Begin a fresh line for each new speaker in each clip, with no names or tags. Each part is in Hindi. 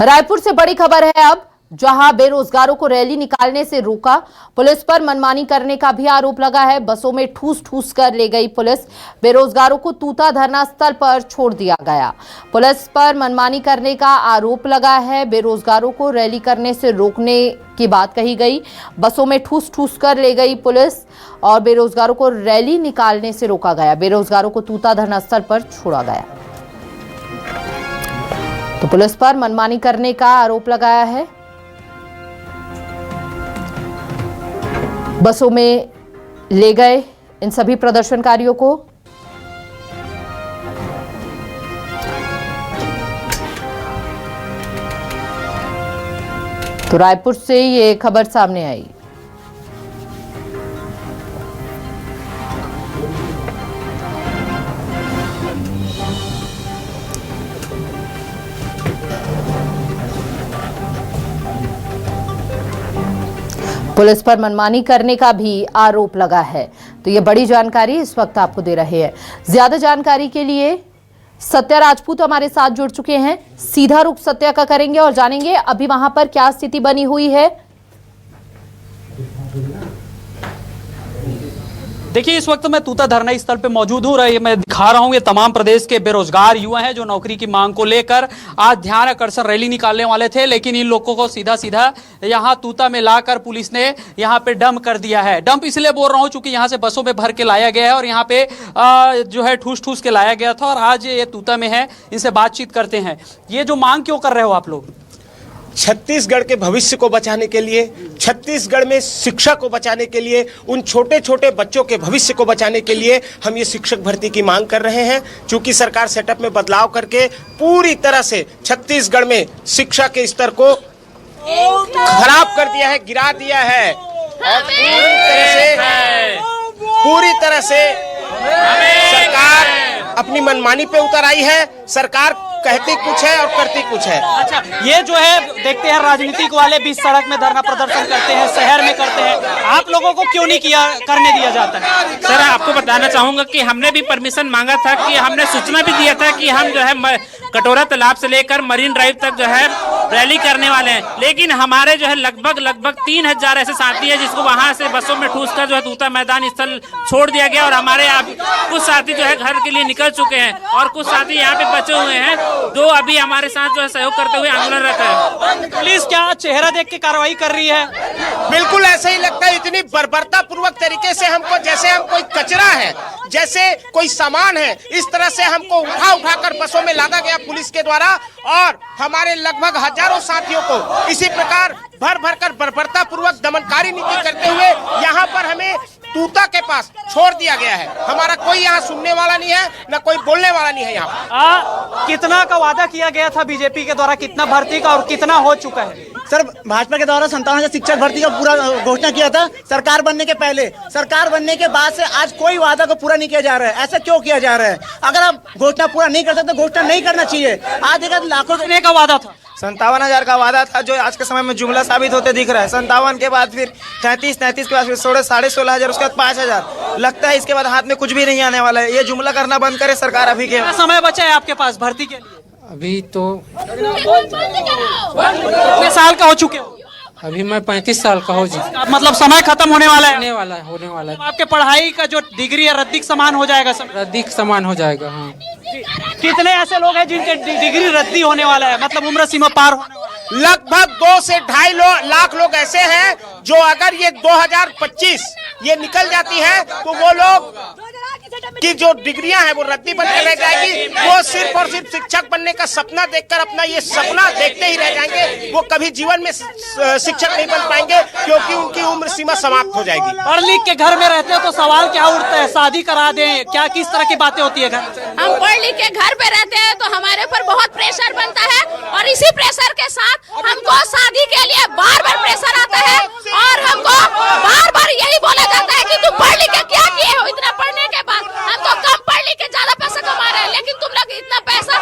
रायपुर से बड़ी खबर है अब, जहां बेरोजगारों को रैली निकालने से रोका, पुलिस पर मनमानी करने का भी आरोप लगा है। बसों में ठूस ठूस कर ले गई पुलिस, बेरोजगारों को तूता धरना स्थल पर छोड़ दिया गया। पुलिस पर मनमानी करने का आरोप लगा है, बेरोजगारों को रैली करने से रोकने की बात कही गई। बसों में ठूस ठूस कर ले गई पुलिस और बेरोजगारों को रैली निकालने से रोका गया। बेरोजगारों को तूता धरना स्थल पर छोड़ा गया। तो पुलिस पर मनमानी करने का आरोप लगाया है। बसों में ले गए इन सभी प्रदर्शनकारियों को। तो रायपुर से ये खबर सामने आई। पुलिस पर मनमानी करने का भी आरोप लगा है। तो ये बड़ी जानकारी इस वक्त आपको दे रहे हैं। ज्यादा जानकारी के लिए सत्या राजपूत हमारे साथ जुड़ चुके हैं। सीधा रुख सत्या का करेंगे और जानेंगे अभी वहां पर क्या स्थिति बनी हुई है।
देखिए, इस वक्त मैं तूता धरना स्थल पे मौजूद हूँ। मैं दिखा रहा हूँ ये तमाम प्रदेश के बेरोजगार युवा हैं जो नौकरी की मांग को लेकर आज ध्यान आकर्षण रैली निकालने वाले थे, लेकिन इन लोगों को सीधा सीधा यहाँ तूता में लाकर पुलिस ने यहाँ पे डंप कर दिया है। डंप इसलिए बोल रहा हूँ क्योंकि यहाँ से बसों में भर के लाया गया है और यहाँ पे जो है ठूस ठूस के लाया गया था और आज ये तूता में है। इनसे बातचीत करते हैं। ये जो मांग क्यों कर रहे हो आप लोग?
छत्तीसगढ़ के भविष्य को बचाने के लिए, छत्तीसगढ़ में शिक्षा को बचाने के लिए, उन छोटे छोटे बच्चों के भविष्य को बचाने के लिए हम ये शिक्षक भर्ती की मांग कर रहे हैं। चूंकि सरकार सेटअप में बदलाव करके पूरी तरह से छत्तीसगढ़ में शिक्षा के स्तर को खराब कर दिया है, गिरा दिया है और पूरी तरह से सरकार अपनी मनमानी पे उतर आई है। सरकार कहती कुछ है और करती कुछ है।
अच्छा, ये जो है देखते हैं राजनीतिक वाले भी सड़क में धरना प्रदर्शन करते हैं, शहर में करते हैं, आप लोगों को क्यों नहीं करने दिया जाता है?
सर, आपको बताना चाहूंगा कि हमने भी परमिशन मांगा था, कि हमने सूचना भी दिया था कि हम जो है कटोरा तालाब से लेकर मरीन ड्राइव तक जो है रैली करने वाले हैं, लेकिन हमारे जो है लगभग 3000 ऐसे साथी है जिसको वहां से बसों में ठूस कर जो है तूता मैदान स्थल छोड़ दिया गया और हमारे कुछ साथी जो है घर के लिए निकल चुके हैं और कुछ साथी यहाँ पे बचे हुए हैं जो अभी हमारे साथ जो है सहयोग करते हुए आंदोलनरत है।
पुलिस क्या चेहरा देख के कार्रवाई कर रही है?
बिल्कुल ऐसा ही लगता है। इतनी बर्बरता पूर्वक तरीके से हमको, जैसे हम कोई कचरा है, जैसे कोई सामान है, इस तरह से हमको उठा कर बसों में लादा गया पुलिस के द्वारा और हमारे लगभग हजारों साथियों को इसी प्रकार भर कर बर्बरता पूर्वक दमनकारी नीति करते हुए यहाँ पर हमें तूता के पास छोड़ दिया गया है। हमारा कोई यहाँ सुनने वाला नहीं है, न कोई बोलने वाला नहीं है। यहाँ
कितना का वादा किया गया था बीजेपी के द्वारा, कितना भर्ती का और कितना हो चुका है?
सर, भाजपा के द्वारा 57,000 शिक्षक भर्ती का पूरा घोषणा किया था सरकार बनने के पहले। सरकार बनने के बाद से आज कोई वादा को पूरा नहीं किया जा रहा है। ऐसा क्यों किया जा रहा है? अगर आप घोषणा पूरा नहीं कर सकते तो घोषणा नहीं करना चाहिए। आज देखा लाखों
का वादा था,
57,000 का वादा था, जो आज के समय में जुमला साबित होते दिख रहा है। 57 के बाद फिर 33 के बाद फिर 16,500, उसके बाद 5,000। लगता है इसके बाद हाथ में कुछ भी नहीं आने वाला है। ये जुमला करना बंद करे सरकार अभी के।
समय बचा है आपके पास भर्ती के लिए?
अभी तो
कितने साल का हो चुके हो?
अभी मैं 35 साल का हो जी।
मतलब समय खत्म होने वाला है?
होने वाला है।
आपके पढ़ाई का जो डिग्री है रद्दी समान हो जाएगा?
रद्दी समान हो जाएगा। हाँ।
कितने ऐसे लोग हैं जिनके डिग्री रद्दी होने वाला है, मतलब उम्र सीमा पार होने वाला है?
लगभग 2 से 2.5 लाख लोग ऐसे हैं जो अगर ये 2025 ये निकल जाती है तो वो लोग की जो डिग्रियां हैं वो रद्दी बन के रह जाएगी। वो सिर्फ और सिर्फ शिक्षक बनने का सपना देखकर अपना ये सपना देखते ही रह जाएंगे। वो कभी जीवन में शिक्षक नहीं बन पाएंगे क्योंकि उनकी उम्र सीमा समाप्त हो जाएगी।
पढ़ लिख के घर में रहते हो तो सवाल क्या उठता है, शादी करा दें क्या, किस तरह की बातें होती है घर?
हम पढ़ लिख के घर पे रहते हैं तो हमारे ऊपर बहुत प्रेशर बनता है और इसी प्रेशर के साथ हमको शादी के लिए बार प्रेशर आता है और हमको बार यही बोला जाता है कि तुम पढ़ लिख के क्या किए हो। इतना पढ़ने के बाद हम तो कम पढ़ लिख के ज्यादा पैसा कमा रहे हैं, लेकिन तुम लोग इतना पैसा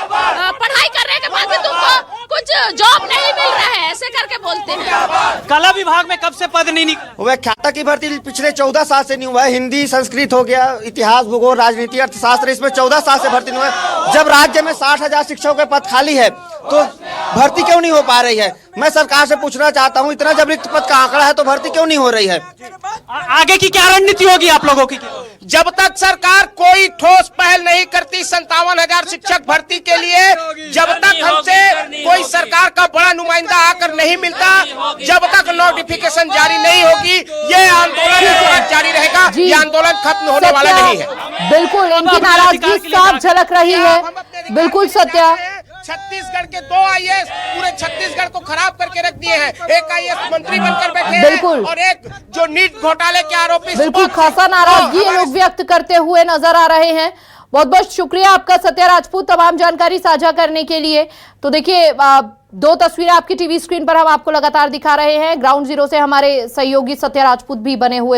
पढ़ाई करने के बाद भी तुमको कुछ जॉब नहीं मिल रहा है, ऐसे करके बोलते हैं।
कला विभाग में कब से पद नहीं निकला?
व्याख्याता की भर्ती पिछले 14 साल से नहीं हुआ है। हिंदी, संस्कृत हो गया, इतिहास, भूगोल, राजनीति, अर्थशास्त्र, इसमें 14 साल से भर्ती नहीं हुआ है। जब राज्य में 60,000 शिक्षकों के पद खाली है
तो भर्ती क्यों नहीं हो पा रही है? मैं सरकार से पूछना चाहता हूँ, इतना जब रिक्त पद का आंकड़ा है तो भर्ती क्यों नहीं हो रही है?
आगे की क्या रणनीति होगी आप लोगों की?
जब तक सरकार कोई ठोस पहल नहीं करती 57,000 शिक्षक भर्ती के लिए, जब तक हमसे कोई सरकार का बड़ा नुमाइंदा आकर नहीं मिलता, जब तक नोटिफिकेशन जारी नहीं होगी, ये आंदोलन जारी रहेगा। ये आंदोलन खत्म होने वाला नहीं है।
बिल्कुल इनकी नाराजगी साफ झलक रही है। बिल्कुल सत्या,
छत्तीसगढ़ के 2 आईएएस पूरे छत्तीसगढ़ को खराब करके रख दिए हैं। एक आईएएस मंत्री बनकर बैठे
बिल्कुल।
हैं और एक जो नीट घोटाले के आरोपी।
बिल्कुल खासा नाराजगी ये लोग व्यक्त करते हुए नजर आ रहे हैं। बहुत बहुत शुक्रिया आपका सत्या राजपूत तमाम जानकारी साझा करने के लिए। तो देखिए 2 तस्वीरें आपकी टीवी स्क्रीन पर हम आपको लगातार दिखा रहे हैं। ग्राउंड जीरो से हमारे सहयोगी सत्या राजपूत भी बने हुए